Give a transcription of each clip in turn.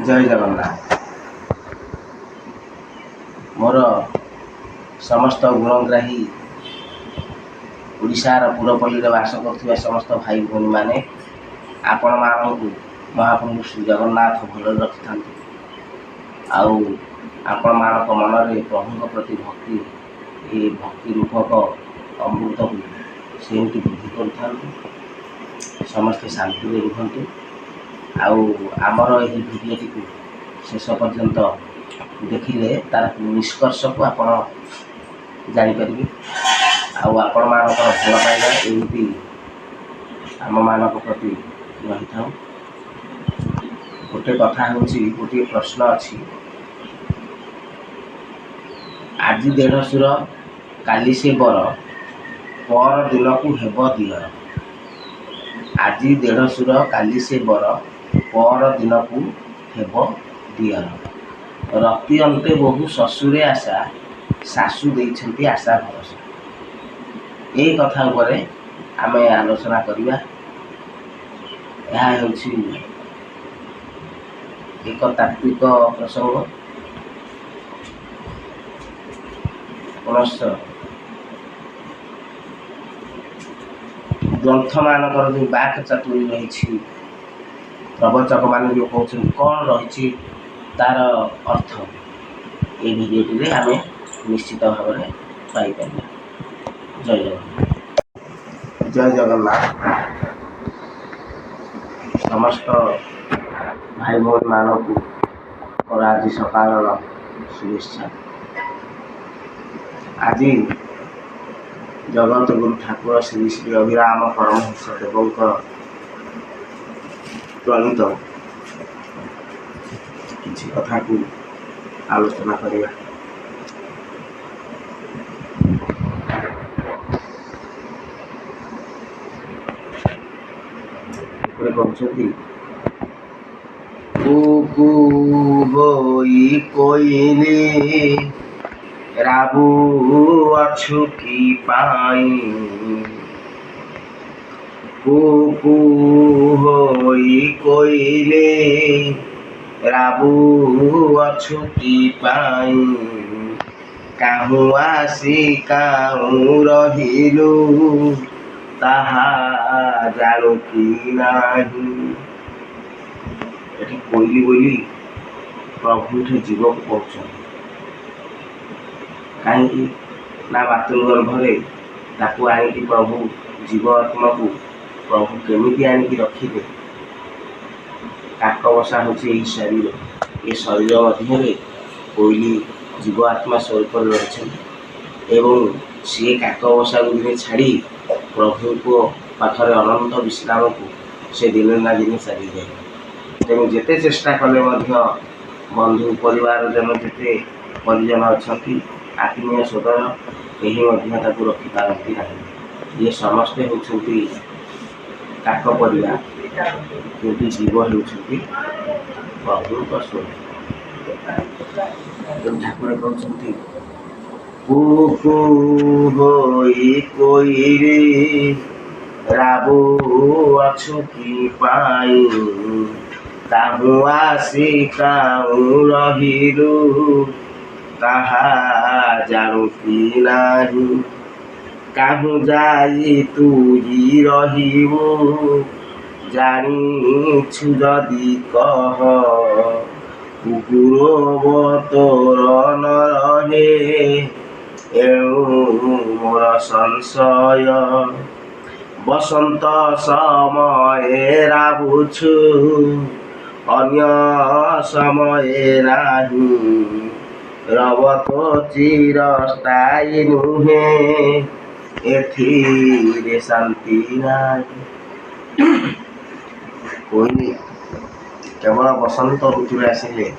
जय जगन्नाथ। मोर समस्त गुणग्राही ओडिशार पुरपल्ली बास कर समस्त भाई भौणी मैंने आपण मानू महाप्रभु श्री जगन्नाथ भल रखि था आपण मान मन प्रभु प्रति भक्ति ये भक्ति रूपक अमृत को से वृद्धि कर समस्ते शांति रुहतु। आमर यही भिडियोटी को शेष पर्यंत देखिले तार निष्कर्ष को आपण जापर आपण मान भल पाइबा एमती आम मान प्रति रही था। गोटे कथा हूँ गोटे प्रश्न अच्छी आज देढ़शुर काली से बर पर दिन को हेब दियर। आज देढ़शुर काली से बर पर दिन को हेब दियर। रति अंते बहु शशुरे आशा शाशु देइछंती आशा भरोसा। यही कथा उपरे आमे आलोचना करिबा। यह होछि एक तात्विक प्रसंग। पुनश्च ग्रंथ मानकर जो बाक चातुरी रही प्रवचक मान जो कहते कौन रही तार अर्थ ये भिडियोटी आम निश्चित भाव में पाइपर। जय जगन्नाथ। जय जगन्नाथ। समस्त भाई भौणी मानक और आज सकाल शुभेच्छा। आज जगत गुरु ठाकुर श्री श्री अभिराम परमहंस देवंकर प्रणीत किसी कथा को आलोचना करिया। कहते कुकु होई कोइली राबू अछु की पाई। कुकु होई कोइले राबू अछु की पाई। काहू आसी काहू रहिलु ताहा जानु की नाही। एठी कोइली बोली प्रभु जीव को पहुँच कहीं ना बातुल गर्भरे ताकू आनिकी प्रभु जीव आत्मा को प्रभु केमिति आनिकी रखिले। काक बसा हूँ शरीर ये शरीर मध्य कोइली जीव आत्मा स्वरूप रही एवं सी काक बसा को दिन छाड़ी प्रभु को पाखरे अनंत विश्राम को से दिन ना दिन चली जाए। तेणु जेते चेष्टा कले बंधु परिवार जन जेते परिजन अच्छा आत्मीय सोदर यही रखी पारती नहीं। ये समस्ते होती काक परिवार किंतु जीव होती प्रभु स्वरूप। ठाकुर कहते कुकु होई कोइली राबू अछु की पाई। काहू आसी काहू रहिलु ताहा जानु की नाही। काहू जाई तू ही रहिबु जानिछु जदि कह। कुकुर तोर न रहे एणु मोर संशय। बसंत समय राबुछु अन्य समय नाही। रब तो चिरस्थायी नुहे एथिरे शांति नाही। कोई केवल बसंत ऋतु आसिले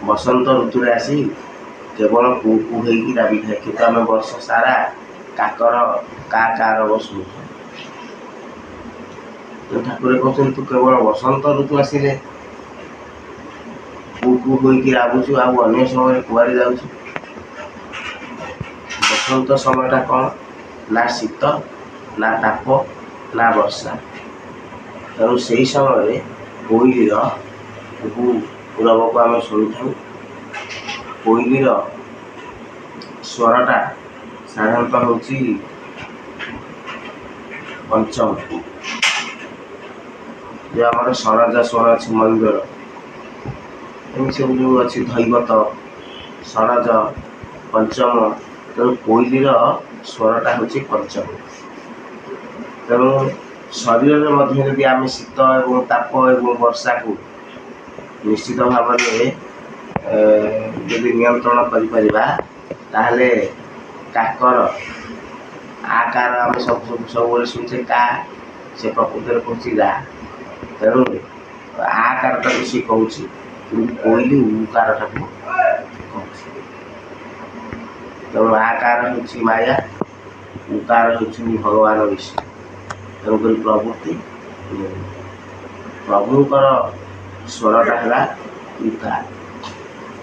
बसंत ऋतु आसी केवल कुकु होगी दाबी थाए कि आम वर्ष सारा काकर कार बसु। ठाकुर कहते तू केवल बसंत ऋतु आसिले कुकु होगी राबुचु अन्य समय कुआरे जाऊँ। बसंत समयटा कौन ना शीत ना ताप ना वर्षा। तेणु से समय कोईलीर ପୂରବକୁ ଆମେ ଶୁଣିଥାଉ। କୋଇଲିର ସ୍ୱରଟା ସାଧାରଣତଃ ହେଉଛି ପଞ୍ଚମ। ଯେଉଁ ଆମର ସରଜ ସ୍ୱର ଅଛି ମୟୂରର, ଏମିତି ସବୁ ଯେଉଁ ଅଛି ଧୈବତ, ସରଜ, ପଞ୍ଚମ। ତେଣୁ କୋଇଲିର ସ୍ୱରଟା ହେଉଛି ପଞ୍ଚମ। ତେଣୁ ଶରୀରରେ ମଧ୍ୟ ଯଦି ଆମେ ଶୀତ ଏବଂ ତାପ ଏବଂ ବର୍ଷାକୁ ନିଶ୍ଚିତ ଭାବରେ ଯଦି ନିୟନ୍ତ୍ରଣ କରିପାରିବା, ତାହେଲେ କାକର ଆକାର ଆମେ ସବୁବେଳେ ଶୁଣୁଛେ କା, ସେ ପ୍ରକୃତରେ କହୁଛି ଗା। ତେଣୁ ଆକାରଟାକୁ ସେ କହୁଛି, କିନ୍ତୁ କୋଇଲି ଉକାରଟାକୁ କହୁଛି। ତେଣୁ ଆକାର ହେଉଛି ମାୟା, ଉକାର ହେଉଛନ୍ତି ଭଗବାନ ବିଷ୍ଣୁ। ତେଣୁକରି ପ୍ରଭୁଙ୍କର ସ୍ୱରଟା ହେଲା ଉକାର।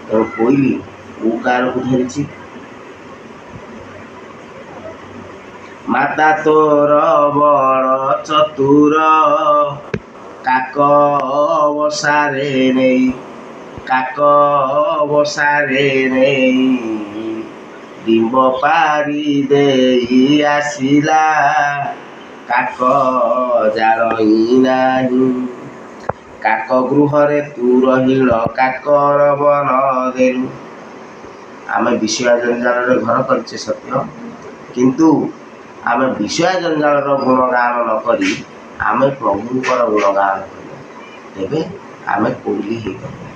ତେଣୁ କୋଇଲି ଉକାରକୁ ଧରିଛି। ମାତା ତୋର ବଡ଼ ଚତୁର, କାକ ବସାରେ ନେଇ, କାକ ବସାରେ ନେଇ, ଡିମ୍ବ ପାରି ଦେଇ ଆସିଲା, କାକ ଜାଣଇ ନାହିଁ। କାକ ଗୃହରେ ତୁ ରହିଲ, କାକର ବନ ଦେଲୁ। ଆମେ ବିଷୟ ଜଞ୍ଜାଳରେ ଘର କରିଛେ ସତ୍ୟ, କିନ୍ତୁ ଆମେ ବିଷୟ ଜଞ୍ଜାଳର ଗୁଣଗାନ ନ କରି ଆମେ ପ୍ରଭୁଙ୍କର ଗୁଣଗାନ କରିବା, ତେବେ ଆମେ କୋଇଲି ହେଇପାରିବା।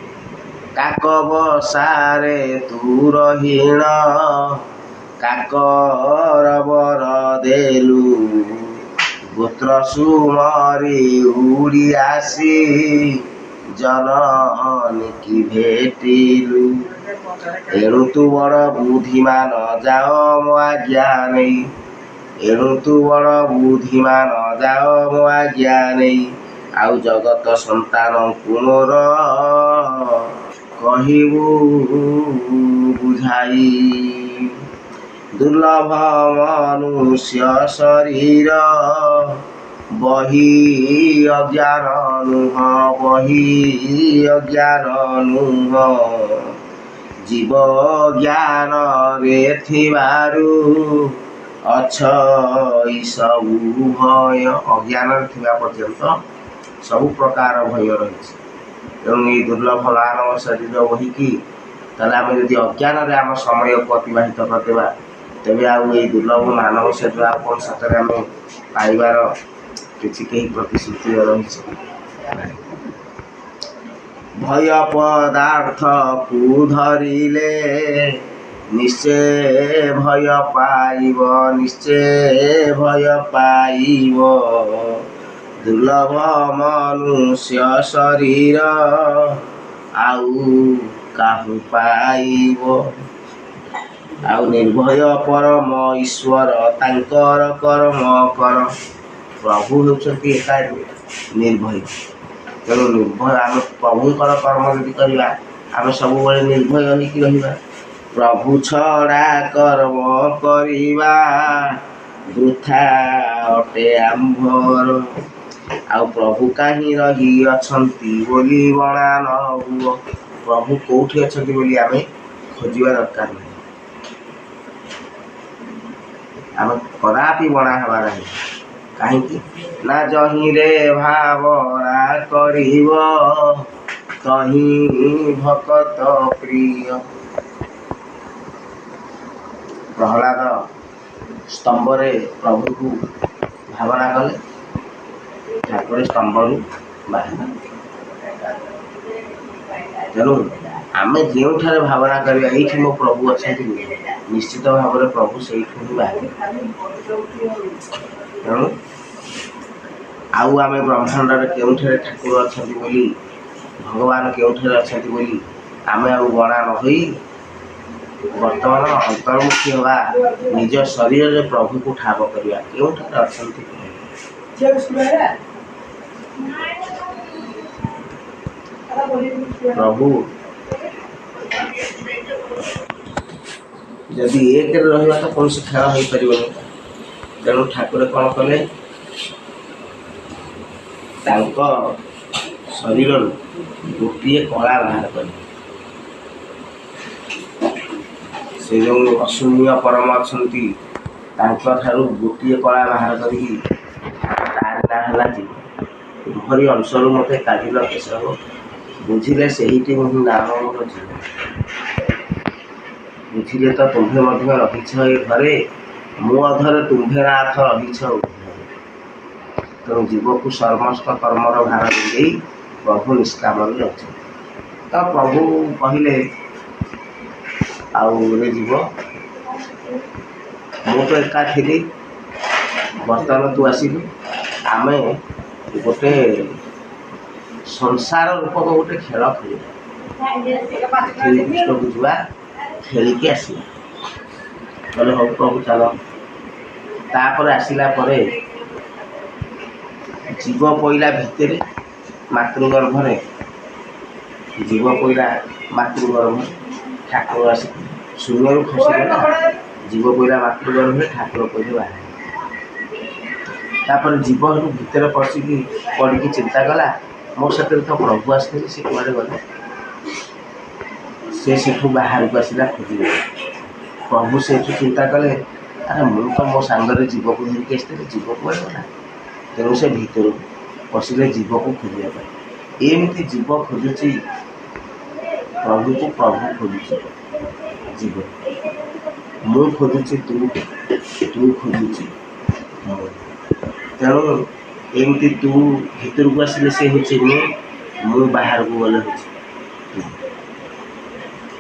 କାକ ବସାରେ ତୁ ରହିଣ, କାକର ବର ଦେଲୁ, ଗୋତ୍ର ସୁମରି ଉଡ଼ି ଆସି, ଜନନୀକି ଭେଟିଲୁ। ଏଣୁ ତୁ ବଡ଼ ବୁଦ୍ଧିମାନ, ଯାଅ ମୋ ଆଜ୍ଞା ନେଇ, ଏଣୁ ତୁ ବଡ଼ ବୁଦ୍ଧିମାନ, ଯାଅ ମୋ ଆଜ୍ଞା ନେଇ, ଆଉ ଜଗତ ସନ୍ତାନଙ୍କୁ ମୋର କହିବୁ ବୁଝାଇ। ଦୁର୍ଲଭ ମନୁଷ୍ୟ ଶରୀର, ବହି ଅଜ୍ଞାନ ନୁହଁ, ବହି ଅଜ୍ଞାନ ନୁହଁ, ଜୀବ ଜ୍ଞାନରେ ଥିବାରୁ ଅଛ ସବୁ ଭୟ। ଅଜ୍ଞାନରେ ଥିବା ପର୍ଯ୍ୟନ୍ତ ସବୁ ପ୍ରକାର ଭୟ ରହିଛି। ତେଣୁ ଏଇ ଦୁର୍ଲଭ ମାନବ ଶରୀର ବହିକି ତାହେଲେ ଆମେ ଯଦି ଅଜ୍ଞାନରେ ଆମ ସମୟକୁ ଅତିବାହିତ କରିଦେବା, ତେବେ ଆଉ ଏଇ ଦୁର୍ଲଭ ମାନବ ଶରୀର ଆଉ କ'ଣ ସତରେ ଆମେ ପାଇବାର କିଛି କେହି ପ୍ରତିଶ୍ରୁତି ରହିଛି? ଭୟ ପଦାର୍ଥକୁ ଧରିଲେ ନିଶ୍ଚୟ ଭୟ ପାଇବ, ନିଶ୍ଚୟ ଭୟ ପାଇବ। ଦୁର୍ଲଭ ମନୁଷ୍ୟ ଶରୀର ଆଉ କାହୁ ପାଇବ। ଆଉ ନିର୍ଭୟ ପରମ ଈଶ୍ୱର, ତାଙ୍କର କର୍ମ କର। ପ୍ରଭୁ ହେଉଛନ୍ତି ଏକା ନିର୍ଭୟ। ତେଣୁ ନିର୍ଭୟ ଆମେ ପ୍ରଭୁଙ୍କର କର୍ମ ଯଦି କରିବା, ଆମେ ସବୁବେଳେ ନିର୍ଭୟ ହୋଇକି ରହିବା। ପ୍ରଭୁ ଛଡ଼ା କର୍ମ କରିବା ବୃଥା ଅଟେ ଆମ୍ଭର। ଆଉ ପ୍ରଭୁ କାହିଁ ରହି ଅଛନ୍ତି ବୋଲି ବଣା ନ ହୁଅ। ପ୍ରଭୁ କେଉଁଠି ଅଛନ୍ତି ବୋଲି ଆମେ ଖୋଜିବା ଦରକାର ନାହିଁ। ଆମେ କଦାପି ବଣା ହେବା ନାହିଁ। କାହିଁକି ନା ଯହିଁରେ ଭାବନା କରିବ, ତହିଁ ଭକତ ପ୍ରିୟ। ପ୍ରହ୍ଲାଦ ସ୍ତମ୍ଭରେ ପ୍ରଭୁଙ୍କୁ ଭାବନା କଲେ, ଠାକୁର ସ୍ତମ୍ଭରୁ ବାହାରିଲେ। ତେଣୁ ଆମେ ଯେଉଁଠାରେ ଭାବନା କରିବା ଏଇଠି ମୋ ପ୍ରଭୁ ଅଛନ୍ତି, ନିଶ୍ଚିତ ଭାବରେ ପ୍ରଭୁ ସେଇଠୁ ହିଁ ବାହାରିବେ। ତେଣୁ ଆଉ ଆମେ ବ୍ରହ୍ମାଣ୍ଡରେ କେଉଁଠାରେ ଠାକୁର ଅଛନ୍ତି ବୋଲି, ଭଗବାନ କେଉଁଠାରେ ଅଛନ୍ତି ବୋଲି ଆମେ ଆଉ ଗଣା ନ ହୋଇ ବର୍ତ୍ତମାନ ଅନ୍ତର୍ମୁଖୀ ହେବା, ନିଜ ଶରୀରରେ ପ୍ରଭୁକୁ ଠାବ କରିବା। କେଉଁଠାରେ ଅଛନ୍ତି ପ୍ରଭୁ? ଯଦି ଏକରେ ରହିବା ତ କୌଣସି ଖେଳ ହୋଇପାରିବନି। ତେଣୁ ଠାକୁର କ'ଣ କଲେ, ତାଙ୍କ ଶରୀରରୁ ଗୋଟିଏ କଳା ବାହାର କରି ସେ ଯେଉଁ ଅଶୂନ୍ୟ ପରମ ଅଛନ୍ତି ତାଙ୍କଠାରୁ ଗୋଟିଏ କଳା ବାହାର କରିକି ତାର ନାଁ ହେଲା ଜୀବ। ତୁମ୍ଭରି ଅଂଶରୁ ମୋତେ କାଢ଼ିଲ କେଶବ, ବୁଝିଲେ ସେହିଟି ମୁଁ ନାମ ମୋର ଜୀବ। ବୁଝିଲେ ତ ତୁମ୍ଭେ ମଧ୍ୟ ରହିଛ ଏ ଘରେ, ମୁଁ ଅଧରେ ତୁମ୍ଭେ ନାଥ ରହିଛ ଉଦ୍ଧାରେ। ତେଣୁ ଜୀବକୁ ସମସ୍ତ କର୍ମର ଭାର ଦେଇ ପ୍ରଭୁ ନିଷ୍କାମରେ ଅଛନ୍ତି। ତ ପ୍ରଭୁ କହିଲେ ଆଉ ରେ ଜୀବ, ମୁଁ ତ ଏକା ଥିଲି, ବର୍ତ୍ତମାନ ତୁ ଆସିଲୁ, ଆମେ ଗୋଟେ ସଂସାର ରୂପକ ଗୋଟେ ଖେଳ ଖେଳିବା। ଶ୍ରୀକୃଷ୍ଣକୁ ଯିବା, ଖେଳିକି ଆସିବା। କହିଲେ ହଉ ପ୍ରଭୁ ଚାଲ। ତାପରେ ଆସିଲା ପରେ ଜୀବ ପଇଲା ଭିତରେ ମାତୃଗର୍ଭରେ, ଜୀବ ପଇଲା ମାତୃଗର୍ଭରେ, ଠାକୁର ଆସି ଶୂନ୍ୟରୁ ଖସିଗଲା, ଜୀବ ପଇଲା ମାତୃଗର୍ଭରେ, ଠାକୁର ପଇଲେ ବାହାରେ। ତାପରେ ଜୀବ ସେଠୁ ଭିତରେ ପଡ଼ିକି ଚିନ୍ତା କଲା, ମୋ ସାଥିରେ ତ ପ୍ରଭୁ ଆସିଥିଲେ, ସେ କୁଆଡ଼େ ଗଲେ? ସେ ସେଠୁ ବାହାରକୁ ଆସିଲା ଖୋଜିଲେ। ପ୍ରଭୁ ସେଠୁ ଚିନ୍ତା କଲେ, ଆରେ ମୁଁ ତ ମୋ ସାଙ୍ଗରେ ଜୀବକୁ ଧରିକି ଆସିଥିଲି, ଜୀବ କୁଆଡ଼େ ଗଲା? ତେଣୁ ସେ ଭିତରକୁ ପଶିଲେ ଜୀବକୁ ଖୋଜିବା ପାଇଁ। ଏମିତି ଜୀବ ଖୋଜୁଛି ପ୍ରଭୁକୁ, ପ୍ରଭୁ ଖୋଜୁଛି ଜୀବ। ମୁଁ ଖୋଜୁଛି ତୁ, ତୁ ଖୋଜୁଛି ମୁଁ। ତେଣୁ ଏମିତି ତୁ ଭିତରକୁ ଆସିଲେ ସେ ହେଉଛି ମୁଁ ବାହାରକୁ ଗଲେ ହେଉଛି ତୁ।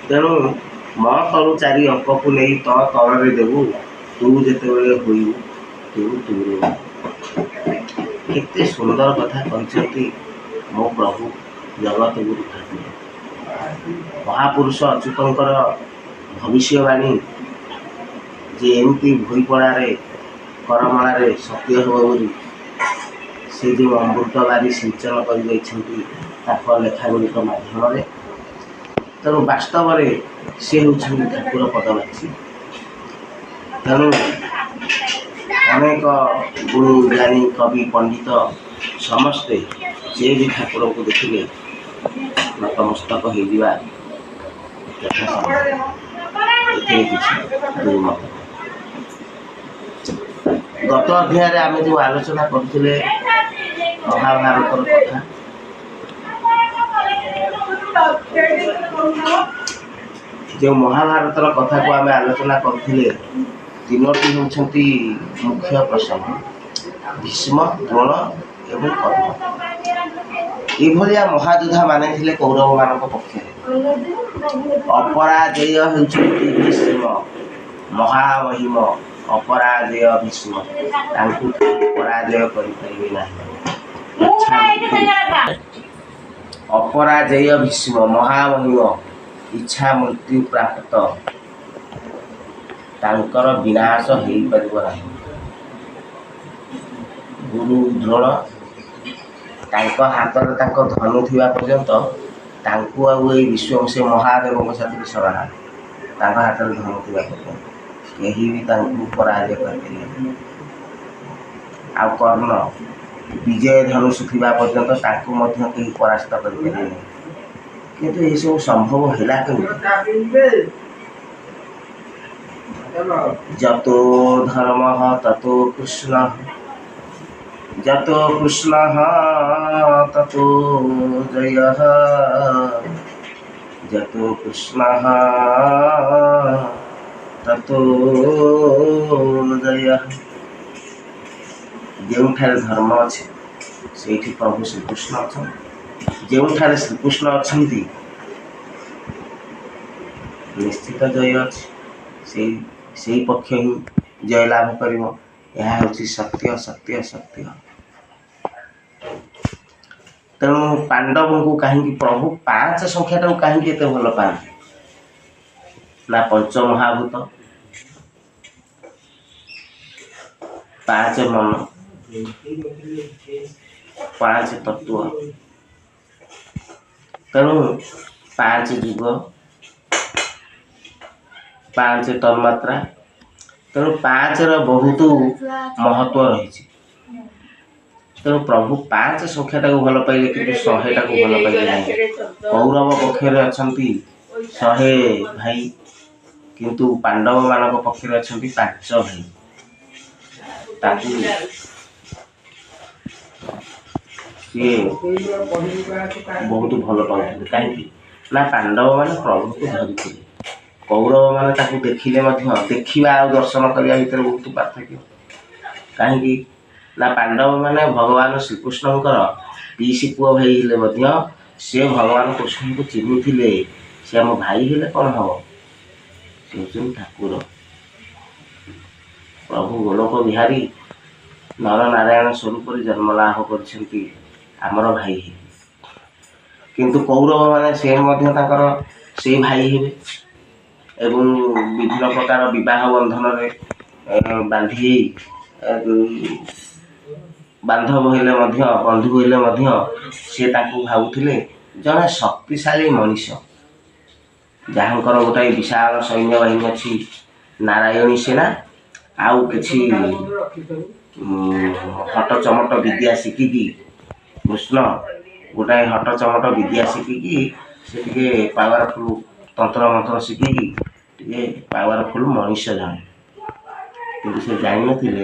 ତେଣୁ ମୋ ତଳୁ ଚାରି ଅଙ୍କକୁ ନେଇ ତ ତଳରେ ଦେବୁ, ତୁ ଯେତେବେଳେ ହୋଇବୁ ତୁ ତୁରେ। କେତେ ସୁନ୍ଦର କଥା କହିଛନ୍ତି ମୋ ପ୍ରଭୁ ଜଗତଗୁରୁ ଠାକୁର। ମହାପୁରୁଷ ଅଚ୍ୟୁତଙ୍କର ଭବିଷ୍ୟବାଣୀ ଯେ ଏମିତି ଭୂଇଁପଡ଼ାରେ କରମଳାରେ ସତ୍ୟ ହେବ ବୋଲି ସେ ଯେଉଁ ଅମୃତ ବାରି ସିଞ୍ଚନ କରିଯାଇଛନ୍ତି ତାଙ୍କ ଲେଖାଗୁଡ଼ିକ ମାଧ୍ୟମରେ। ତେଣୁ ବାସ୍ତବରେ ସେ ହେଉଛନ୍ତି ଠାକୁର ପଦବାଚୀ। ତେଣୁ ଅନେକ ଗୁରୁ ଜ୍ଞାନୀ କବି ପଣ୍ଡିତ ସମସ୍ତେ ଯିଏ ବି ଠାକୁରଙ୍କୁ ଦେଖିଲେ ନତମସ୍ତକ ହେଇଯିବା ଏଥିରେ କିଛି ଦୁର୍ମତ। ଗତ ଅଧ୍ୟାୟରେ ଆମେ ଯେଉଁ ଆଲୋଚନା କରୁଥିଲେ ମହାଭାରତର କଥା, ଯେଉଁ ମହାଭାରତର କଥାକୁ ଆମେ ଆଲୋଚନା କରୁଥିଲେ, ତିନୋଟି ହେଉଛନ୍ତି ମୁଖ୍ୟ ପ୍ରସଙ୍ଗ, ଭୀଷ୍ମ, ଦ୍ରୋଣ ଏବଂ କର୍ଣ୍ଣ। ଏଭଳିଆ ମହାଯୋଦ୍ଧା ମାନେ ଥିଲେ କୌରବମାନଙ୍କ ପକ୍ଷରେ। ଅପରାଜେୟ ହେଉଛନ୍ତି ଭୀଷ୍ମ, ମହାମହିମ ଅପରାଜେୟ ଭୀଷ୍ମ, ତାଙ୍କୁ ପରାଜୟ କରିପାରିବେ ନାହିଁ। ଅପରାଜେୟ ଭୀଷ୍ମ, ମହାମହିମ, ଇଚ୍ଛା ମୃତ୍ୟୁ ପ୍ରାପ୍ତ, ତାଙ୍କର ବିନାଶ ହେଇପାରିବ ନାହିଁ। ଗୁରୁ ଦ୍ରୋଣ, ତାଙ୍କ ହାତରେ ତାଙ୍କ ଧନୁ ଥିବା ପର୍ଯ୍ୟନ୍ତ ତାଙ୍କୁ ଆଉ ଏଇ ବିଶ୍ୱ ସେ ମହାଦେବଙ୍କ ସାଥିରେ ସରାହା, ତାଙ୍କ ହାତରେ ଧନୁ ଥିବା ପର୍ଯ୍ୟନ୍ତ କେହି ବି ତାଙ୍କୁ ପରାଜୟ କରିପାରିବେ। ଆଉ କର୍ଣ୍ଣ, ବିଜୟ ଧନୁଷ ଥିବା ପର୍ଯ୍ୟନ୍ତ ତାଙ୍କୁ ମଧ୍ୟ କେହି ପରାସ୍ତ କରିପାରିବେ ନାହିଁ। କିନ୍ତୁ ଏସବୁ ସମ୍ଭବ ହେଲା କେମିତି? ଯତୋ ଧର୍ମଃ ତତୋ କୃଷ୍ଣଃ, ଯତୋ କୃଷ୍ଣଃ ততো জয়ঃ, যতো কৃষ্ণঃ ততো জয়ঃ। ଯେଉଁଠାରେ ଧର୍ମ ଅଛି ସେଇଠି ପ୍ରଭୁ ଶ୍ରୀକୃଷ୍ଣ ଅଛନ୍ତି। ଯେଉଁଠାରେ ଶ୍ରୀକୃଷ୍ଣ ଅଛନ୍ତି ନିଶ୍ଚିତ ଜୟ ଅଛି। ସେଇ ପକ୍ଷ ହିଁ ଜୟ ଲାଭ କରିବ। ଏହା ହେଉଛି ସତ୍ୟ ସତ୍ୟ ସତ୍ୟ। ତେଣୁ ପାଣ୍ଡବଙ୍କୁ କାହିଁକି ପ୍ରଭୁ 5 ସଂଖ୍ୟାଟାକୁ କାହିଁକି ଏତେ ଭଲ ପାଆନ୍ତି? ନା ପଞ୍ଚମହାଭୂତ, 5 ମନ, 5 ତତ୍ଵ, ତେଣୁ 5 ଯୁଗ, 5 ତନ୍ମାତ୍ରା। ତେଣୁ 5ର ବହୁତ ମହତ୍ଵ ରହିଛି। ତେଣୁ ପ୍ରଭୁ 5 ସଂଖ୍ୟାଟାକୁ ଭଲ ପାଇଲେ କିନ୍ତୁ 100ଟାକୁ ଭଲ ପାଇଲେ ନାହିଁ। କୌରବ ପକ୍ଷରେ ଅଛନ୍ତି 100 ଭାଇ କିନ୍ତୁ ପାଣ୍ଡବମାନଙ୍କ ପକ୍ଷରେ ଅଛନ୍ତି 5 ଭାଇ। ତାକୁ ସିଏ ବହୁତ ଭଲ ପାଉଥିଲେ। କାହିଁକି ନା ପାଣ୍ଡବମାନେ ପ୍ରଭୁକୁ ଧରିଥିଲେ, କୌରବମାନେ ତାକୁ ଦେଖିଲେ ମଧ୍ୟ ଦେଖିବା ଆଉ ଦର୍ଶନ କରିବା ଭିତରେ ବହୁତ ପାର୍ଥକ୍ୟ। କାହିଁକି ନା ପାଣ୍ଡବମାନେ ଭଗବାନ ଶ୍ରୀକୃଷ୍ଣଙ୍କର ପିଇସି ପୁଅ ଭାଇ ହେଲେ ମଧ୍ୟ ସେ ଭଗବାନ କୃଷ୍ଣଙ୍କୁ ଚିହ୍ନିଥିଲେ। ସେ ଆମ ଭାଇ ହେଲେ କ'ଣ ହେବ, ସେ ହେଉଛନ୍ତି ଠାକୁର। ପ୍ରଭୁ ଗୋଲୋକ ବିହାରୀ ନରନାରାୟଣ ସ୍ୱରୂପରେ ଜନ୍ମଲାଭ କରିଛନ୍ତି ଆମର ଭାଇ ହେବେ। କିନ୍ତୁ କୌରବମାନେ ସେ ମଧ୍ୟ ତାଙ୍କର ସେଇ ଭାଇ ହେବେ ଏବଂ ବିଭିନ୍ନ ପ୍ରକାର ବିବାହ ବନ୍ଧନରେ ବାନ୍ଧି ବାନ୍ଧବ ହେଲେ ମଧ୍ୟ ବନ୍ଧୁ ହେଲେ ମଧ୍ୟ ସେ ତାଙ୍କୁ ଭାବୁଥିଲେ ଜଣେ ଶକ୍ତିଶାଳୀ ମଣିଷ, ଯାହାଙ୍କର ଗୋଟାଏ ବିଶାଳ ସୈନ୍ୟବାହିନୀ ଅଛି, ନାରାୟଣୀ ସେନା, ଆଉ କିଛି ହଟ ଚମଟ ବିଦ୍ୟା ଶିଖିକି କୃଷ୍ଣ ଗୋଟାଏ ହଟ ଚମଟ ବିଦ୍ୟା ଶିଖିକି ସେ ଟିକେ ପାୱାରଫୁଲ୍ ତନ୍ତ୍ର ମନ୍ତ୍ର ଶିଖିକି ଟିକେ ପାୱାରଫୁଲ୍ ମଣିଷ ଜଣେ। କିନ୍ତୁ ସେ ଜାଣିନଥିଲେ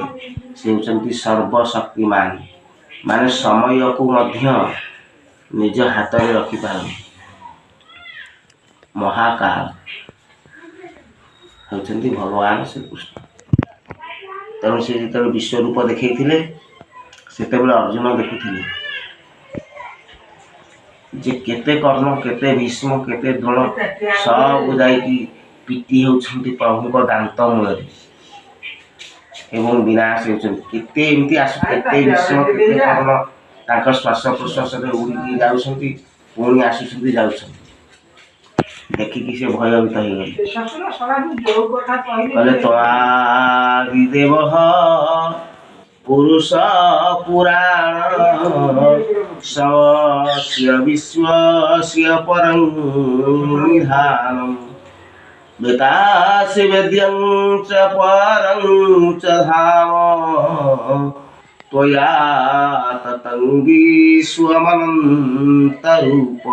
ସେ ହେଉଛନ୍ତି ସର୍ବଶକ୍ତିମାନ, ମାନେ ସମୟକୁ ମଧ୍ୟ ନିଜ ହାତରେ ରଖିପାରନ୍ତି। ମହାକାଳ ହେଉଛନ୍ତି ଭଗବାନ ଶ୍ରୀକୃଷ୍ଣ। ତେଣୁ ସେ ଯେତେବେଳେ ବିଶ୍ୱରୂପ ଦେଖେଇଥିଲେ ସେତେବେଳେ ଅର୍ଜୁନ ଦେଖୁଥିଲେ ଯେ କେତେ କର୍ଣ୍ଣ, କେତେ ଭୀଷ୍ମ, କେତେ ଦ୍ରୋଣ ସବୁ ଯାଇକି ପିଟି ହେଉଛନ୍ତି ପ୍ରଭୁଙ୍କ ଦାନ୍ତ ମୂଳରେ ଏବଂ ବିନାଶ ହେଉଛନ୍ତି। କେତେ ଏମିତି କେତେ ଭୀଷ୍ମ, କେତେ କର୍ଣ୍ଣ ତାଙ୍କ ଶ୍ୱାସ ପ୍ରଶ୍ୱାସରେ ଉଡ଼ିକି ଯାଉଛନ୍ତି, ପୁଣି ଆସୁଛନ୍ତି ଯାଉଛନ୍ତି। ଦେଖିକି ସେ ଭୟଭୀତ ହେଇଗଲେ, କହିଲେ ତ୍ୱାରି ଦେବ ପୁରୁଷ ପୁରାଣ ସ୍ୱସ୍ୟ ବିଶ୍ୱସ୍ୟ ପରଂ ନିଧାନମ୍ ବେଦାସି ବେଦ୍ୟଂ च परं च धाम त्वया ततं विश्वमनन्तरूप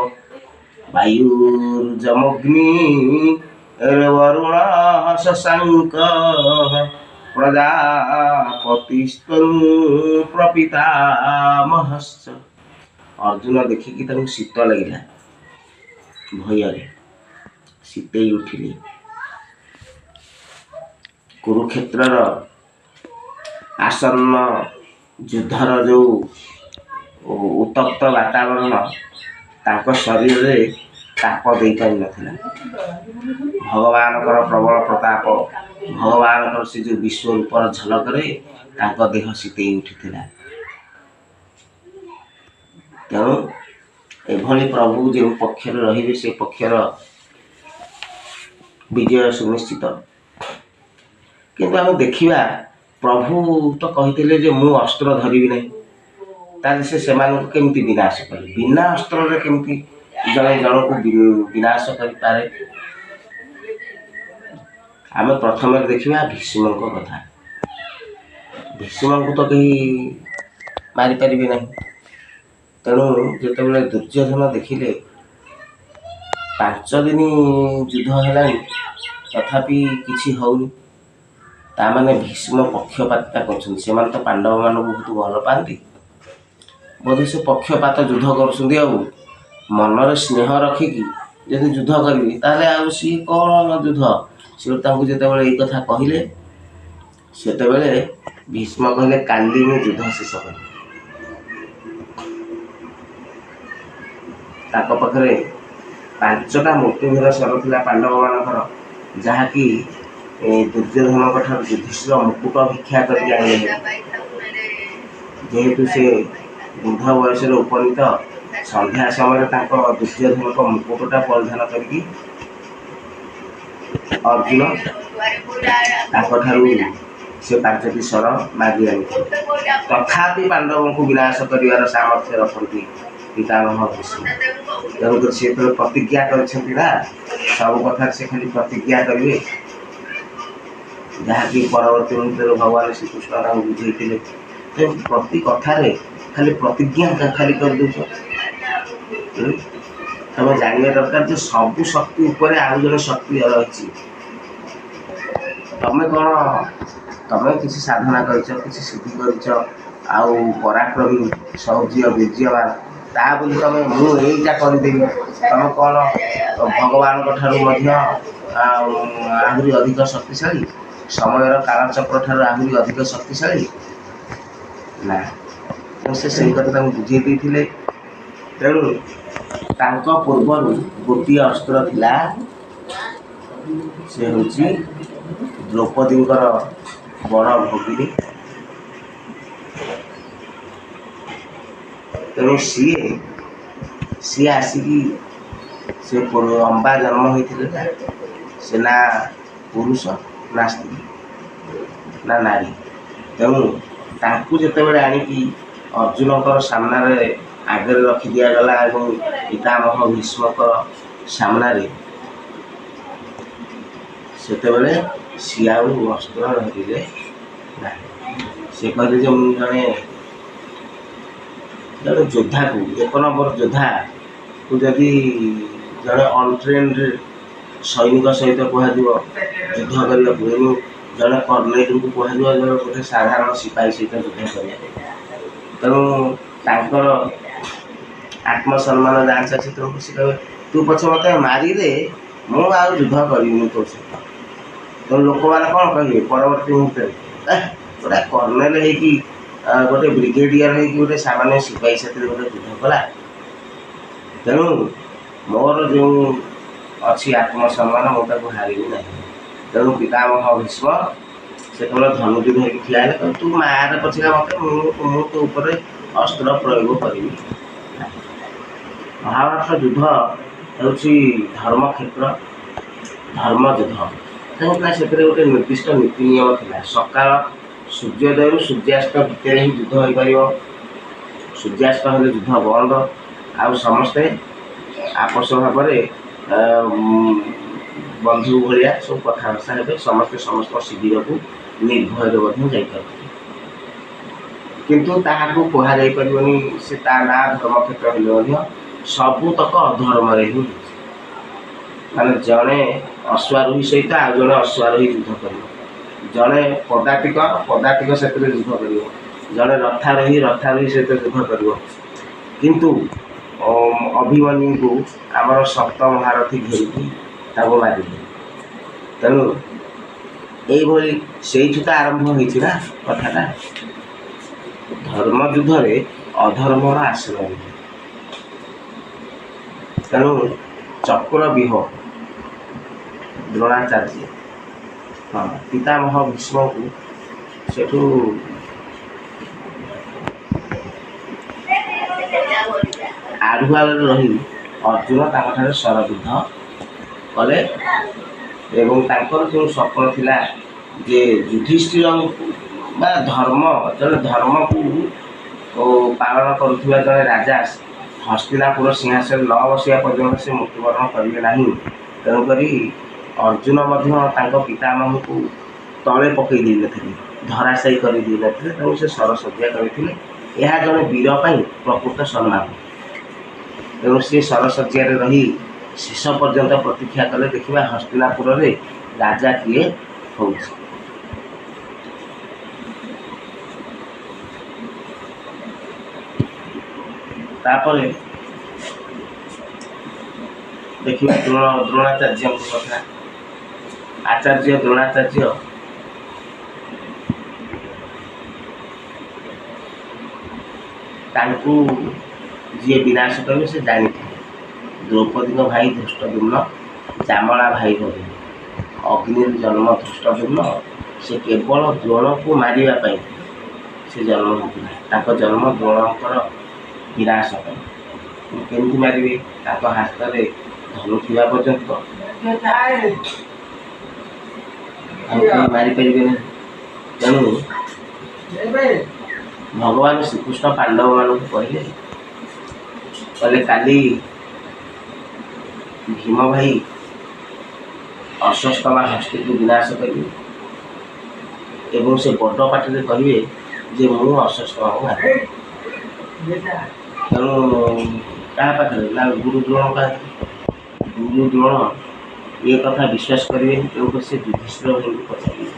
वायुर्जमग्निर्वरुणः शशाङ्कः प्रजापतिस्त्वं प्रपितामहश्च। अर्जुन देखिकी ताଙ୍କୁ ଶୀତ ଲାଗିଲା, ଭୟରେ ଶୀତେଇ ଉଠିଲେ। କୁରୁକ୍ଷେତ୍ରର ଆସନ୍ନ ଯୁଦ୍ଧର ଯେଉଁ ଉତ୍ତପ୍ତ ବାତାବରଣ ତାଙ୍କ ଶରୀରରେ ତାପ ଦେଇପାରିନଥିଲା। ଭଗବାନଙ୍କର ପ୍ରବଳ ପ୍ରତାପ, ଭଗବାନଙ୍କର ସେ ଯେଉଁ ବିଶ୍ୱରୂପର ଝଲକରେ ତାଙ୍କ ଦେହ ଶୀତେଇ ଉଠିଥିଲା। ତେଣୁ ଏଭଳି ପ୍ରଭୁ ଯେଉଁ ପକ୍ଷରେ ରହିବେ ସେ ପକ୍ଷର ବିଜୟ ସୁନିଶ୍ଚିତ। କିନ୍ତୁ ଆମେ ଦେଖିବା ପ୍ରଭୁ ତ କହିଥିଲେ ଯେ ମୁଁ ଅସ୍ତ୍ର ଧରିବି ନାହିଁ, ତାହେଲେ ସେ ସେମାନଙ୍କୁ କେମିତି ବିନାଶ କଲେ? ବିନା ଅସ୍ତ୍ରରେ କେମିତି ଜଣେ ଜଣକୁ ବିନାଶ କରିପାରେ? ଆମେ ପ୍ରଥମେ ଦେଖିବା ଭୀଷ୍ମଙ୍କ କଥା। ଭୀଷ୍ମଙ୍କୁ ତ କେହି ମାରିପାରିବେ ନାହିଁ। ତେଣୁ ଯେତେବେଳେ ଦୁର୍ଯ୍ୟୋଧନ ଦେଖିଲେ 5 ଦିନ ଯୁଦ୍ଧ ହେଲାଣି ତଥାପି କିଛି ହେଉନି, ତାମାନେ ଭୀଷ୍ମ ପକ୍ଷପାତିତା କରୁଛନ୍ତି। ସେମାନେ ତ ପାଣ୍ଡବମାନଙ୍କୁ ବହୁତ ଭଲ ପାଆନ୍ତି, ବୋଧେ ସେ ପକ୍ଷପାତ ଯୁଦ୍ଧ କରୁଛନ୍ତି। ଆଉ ମନରେ ସ୍ନେହ ରଖିକି ଯଦି ଯୁଦ୍ଧ କରିବି ତାହେଲେ ଆଉ ସିଏ କ'ଣ ଯୁଦ୍ଧ? ସେ ତାଙ୍କୁ ଯେତେବେଳେ ଏଇ କଥା କହିଲେ ସେତେବେଳେ ଭୀଷ୍ମ କହିଲେ କାଲି ମୁଁ ଯୁଦ୍ଧ ଶେଷ କରିବି। ତାଙ୍କ ପାଖରେ 5ଟା ମୃତ୍ୟୁଭେଦ ଶର ଥିଲା ପାଣ୍ଡବମାନଙ୍କର, ଯାହାକି ଦୁର୍ଯ୍ୟୋଧନଙ୍କ ଠାରୁ ଯୁଧିଷ୍ଠିର ମୁକୁଟ ଭିକ୍ଷା କରିକି ଆଣିଲେ। ଯେହେତୁ ସେ ବୃଦ୍ଧ ବୟସରେ ଉପନୀତ, ସନ୍ଧ୍ୟା ସମୟରେ ତାଙ୍କ ଦୁର୍ଯ୍ୟୋଧନଙ୍କ ମୁକୁଟଟା ପରିଧାନ କରିକି ଅର୍ଜୁନ ତାଙ୍କଠାରୁ ସେ 5ଟି ଶର ମାଗି ଆଣିଥିଲେ। ତଥାପି ପାଣ୍ଡବଙ୍କୁ ବିନାଶ କରିବାର ସାମର୍ଥ୍ୟ ରଖନ୍ତି ପିତାମହ ଭୀଷ୍ମ। ତେଣୁକରି ସେ ଯେତେବେଳେ ପ୍ରତିଜ୍ଞା କରିଛନ୍ତି ନା, ସବୁ କଥାରେ ସେ ଖାଲି ପ୍ରତିଜ୍ଞା କରିବେ, ଯାହାକି ପରବର୍ତ୍ତୀ ମୁହୂର୍ତ୍ତରେ ଭଗବାନ ଶ୍ରୀକୃଷ୍ଣ ତାଙ୍କୁ ବୁଝେଇଥିଲେ। ତେଣୁ ପ୍ରତି କଥାରେ खाली प्रतिज्ञा खाली कर दउछ। तमे जानिया दरकार जे सब शक्ति ऊपर आउ जने शक्ति रही। तमे कौन तमे किसी साधना कर सिद्धि कर पराक्रमी शौर्य वीर्यवान ता बोली तमे मुझा करदेवी तमे कौन भगवान आहरी अधिक शक्तिशाली समय कालचक्र ठार आहरी अधिक शक्तिशाली ना से सही कथा बुझे देते। तेणु पूर्वर गोटे अस्त्र थिला से हूँ द्रौपदी बड़ भगिनी। तेणु सी आसिकी से अंबा जन्म होते से ना पुरुष ना स्त्री ना नारी। तेणु तांकु जेतेबेले आनिकी अर्जुन सामना आगे रखी दिगला पितामह भीष्मक सामने सेतेबेले सी आउ अस्त्र धरिले ना से कहले जे जड़े जड़े योद्धा को एक नंबर योद्धा को जदि जड़े अनट्रेन्ड सैनिक सहित कह युद्ध करने जड़े कर्नेल को कह गोटे साधारण सिपाही सहित युद्ध कर। तेणु आत्मसम्मान जांच अच्छे तेणु सी कहे तू पछे मत मारिदे मुझे युद्ध करी तो सहित। तेणु लोक मैंने कौन कहे परवर्ती मुहूर्त गोटे कर्नेल हो गोटे ब्रिगेडियर हो गोटे सामान्य सिपाही साथी गोटे युद्ध कला। तेणु मोर जो अच्छी आत्मसम्मान मुझे हारि ना। तेणु पितामह भीष्म से धनुष धरिक ठिया तू मार पछिका मत तो ऊपर अस्त्र प्रयोग करी। महाभारत युद्ध हूँ धर्म क्षेत्र धर्म युद्ध कहीं से गोटे निर्दिष्ट नीति नियम था। सकाल सूर्योदय सूर्यास्त भितर ही युद्ध हो पार। सूर्यास्त हेल्ले युद्ध बंद आउ समस्ते आपस भाव बंधु भाया सब कथबार्ता हे समस्ते समस्त शिविर को निर्भय जापर। किंतु ताहाको कहा जाई परिबनी से ता ना धर्म क्षेत्र हेल्ले सबुतक अधर्म ही माने जड़े अश्वारोही सहित आउ जड़े अश्वारोही युद्ध कर जड़े पदातिक से युद्ध कर जड़े रथारोही सहित युद्ध कर। किंतु अभिमन्यु को आमर सप्त महारथी घेरिकी मारे। तेणु यही से आरंभ होना कथाटा धर्म युद्ध में अधर्मर आश्रय। तेणु चक्र व्यूह द्रोणाचार्य हाँ पितामह भीष्म को सेठू आढ़ुआ रही अर्जुन तार शरयुद्ध कले एवं तांकर जो स्वप्न थिला जे युधिष्ठिर धर्म जड़े धर्म को पालन करुवा जड़े राजा हस्तिनापुर सिंहासन न बसिया पर्यंत से मृत्युवरण करेंगे ना। तेणुक अर्जुन पितामह को तले पकई धराशायी कर तेणु से सरसज्जा करते यह जड़े वीर प्रकृत सम्मान। तेणु सी सरसज्जा रही शेष पर्यंत प्रतीक्षा कले देखा हस्तिनापुर रे राजा किए हो। तापरे देखिए द्रोणाचार्य कथा आचार्य द्रोणाचार्य जी विनाश करेंगे से जानी द्रौपदी भाई धृष्टद्युम्न जामला भाई भगिनी अग्नि जन्म धृष्टद्युम्न से केवल द्रोण को मारिबा से जन्म होता। जन्म द्रोणकर विनाश केमती मारे हाथ में धनु थी पर्यंत मारी पारे। तेणु भगवान श्रीकृष्ण पांडव मान कहले काली भीम भाई अश्वत्थामा हस्ती को विनाश करेंगे एवं से बड़ पार्टी कहे जे मु अश्वत्थामा को मारे। ତେଣୁ କାହା ପାଖରେ ନା ଗୁରୁ ଦ୍ରୋଣ ପାଖରେ। ଗୁରୁ ଦ୍ରୋଣ ଏ କଥା ବିଶ୍ୱାସ କରିବେନି, ତେଣୁ ସେ ଯୁଧିଷ୍ଠିର ଭାଇଙ୍କୁ ପଚାରିବେ।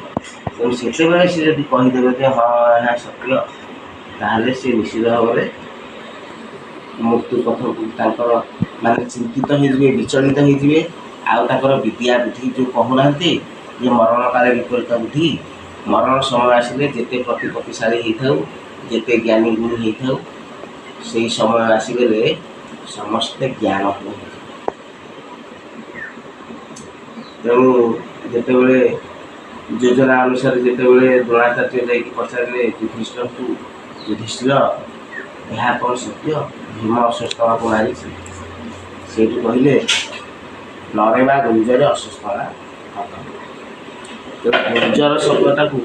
ତେଣୁ ସେତେବେଳେ ସେ ଯଦି କହିଦେବେ ଯେ ହଁ ଏହା ସତ୍ୟ, ତାହେଲେ ସେ ନିଶ୍ଚିତ ଭାବରେ ମୃତ୍ୟୁ ପଥକୁ ତାଙ୍କର ମାନେ ଚିନ୍ତିତ ହେଇଯିବେ, ବିଚଳିତ ହେଇଯିବେ। ଆଉ ତାଙ୍କର ବିଦ୍ୟା ବୁଦ୍ଧି ଯେଉଁ କହୁନାହାନ୍ତି ଯେ ମରଣ କାଳେ ବିପରୀତ ବୁଦ୍ଧି, ମରଣ ସମୟ ଆସିଲେ ଯେତେ ପ୍ରତିପତ୍ତିଶାଳୀ ହେଇଥାଉ, ଯେତେ ଜ୍ଞାନୀ ଗୁଣୀ ହେଇଥାଉ, ସେହି ସମୟ ଆସିଗଲେ ସମସ୍ତେ ଜ୍ଞାନ ହେଇଯିବେ। ତେଣୁ ଯେତେବେଳେ ଯୋଜନା ଅନୁସାରେ ଯେତେବେଳେ ଦ୍ରୋଣାଚାର୍ଯ୍ୟ ଯାଇକି ପଚାରିଲେ ଯୁଧିଷ୍ଠିରଙ୍କୁ, ଯୁଧିଷ୍ଠିର ଏହା କ'ଣ ସତ୍ୟ ଭୀମ ଅଶ୍ୱତ୍ଥାମାକୁ ମାରିଛି? ସେଇଠୁ କହିଲେ ନରେ ବା ଗୁଞ୍ଜରେ ଅଶ୍ୱତ୍ଥାମା ହତ। ତେଣୁ ଗୁଞ୍ଜର ଶବ୍ଦଟାକୁ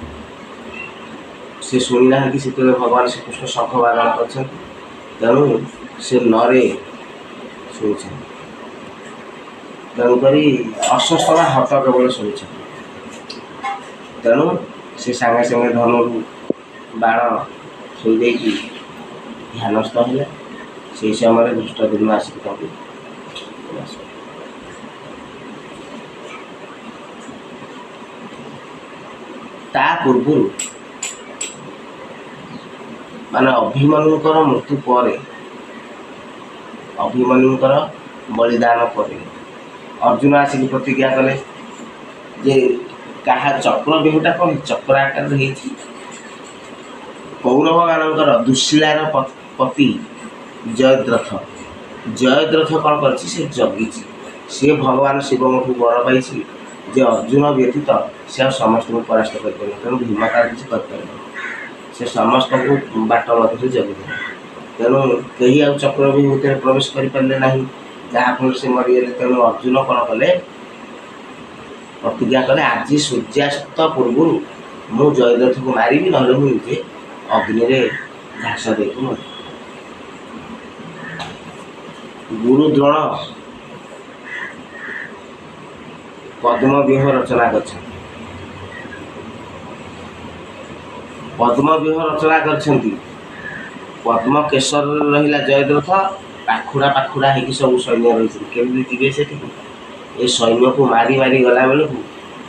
ସେ ଶୁଣିନାହାନ୍ତି, ସେତେବେଳେ ଭଗବାନ ଶ୍ରୀକୃଷ୍ଣ ଶଙ୍ଖ ବାରଣ କରିଛନ୍ତି। ତେଣୁ ସେ ନରେ ଶୁଣିଛନ୍ତି, ତେଣୁକରି ଅଶ୍ୱତ୍ଥାମା ହତ କେବଳ ଶୁଣିଛନ୍ତି। ତେଣୁ ସେ ସାଙ୍ଗେ ସାଙ୍ଗେ ଧନୁରୁ ବାଣ ଥୋଇ ଦେଇକି ଧ୍ୟାନସ୍ଥ ହେଲେ। ସେହି ସମୟରେ ଧୃଷ୍ଟଦ୍ୟୁମ୍ନ ଆସିକି ତାଙ୍କୁ ତା ପୂର୍ବରୁ ମାନେ ଅଭିମନ୍ୟୁଙ୍କର ମୃତ୍ୟୁ ପରେ, ଅଭିମନ୍ୟୁଙ୍କର ବଳିଦାନ ପରେ ଅର୍ଜୁନ ଆସିକି ପ୍ରତିଜ୍ଞା କଲେ ଯେ କାହା ଚକ୍ର ବିହୁଟା କ'ଣ ଚକ୍ର ଆକାରରେ ହେଇଛି। କୌରବମାନଙ୍କର ଦୁଃଶୀଳାର ପତି ଜୟଦ୍ରଥ, ଜୟଦ୍ରଥ କ'ଣ କରିଛି? ସେ ଜଗିଛି। ସିଏ ଭଗବାନ ଶିବଙ୍କଠୁ ବର ପାଇଛି ଯେ ଅର୍ଜୁନ ବ୍ୟତୀତ ସେ ଆଉ ସମସ୍ତଙ୍କୁ ପରାସ୍ତ କରିପାରିବ। ତେଣୁ ଭୀମ ତାର କିଛି କରିପାରିବ, ସେ ସମସ୍ତଙ୍କୁ ବାଟ ମଧ୍ୟରେ ଜଗିଥିଲେ। ତେଣୁ କେହି ଆଉ ଚକ୍ରବ୍ୟୂହ ଭିତରେ ପ୍ରବେଶ କରିପାରିଲେ ନାହିଁ, ଯାହାଫଳରେ ସେ ମରିଗଲେ। ତେଣୁ ଅର୍ଜୁନ କ'ଣ କଲେ? ପ୍ରତିଜ୍ଞା କଲେ ଆଜି ସୂର୍ଯ୍ୟାସ୍ତ ପୂର୍ବରୁ ମୁଁ ଜୟଦ୍ରଥକୁ ମାରିବି, ନହେଲେ ମୁଁ ନିଜେ ଅଗ୍ନିରେ ଝାସ ଦେଇକି ମରିବି। ଗୁରୁ ଦ୍ରୋଣ ପଦ୍ମବ୍ୟୁହ ରଚନା କରିଛନ୍ତି। ପଦ୍ମବ୍ୟୁହ ରଚନା କରିଛନ୍ତି। ପଦ୍ମ କେଶରରେ ରହିଲା ଜୟଦ୍ରଥ, ପାଖୁଡ଼ା ପାଖୁଡ଼ା ହେଇକି ସବୁ ସୈନ୍ୟ ରହିଛନ୍ତି। କେମିତି ଯିବେ ସେଠିକୁ? ଏ ସୈନ୍ୟକୁ ମାରି ମାରି ଗଲାବେଳକୁ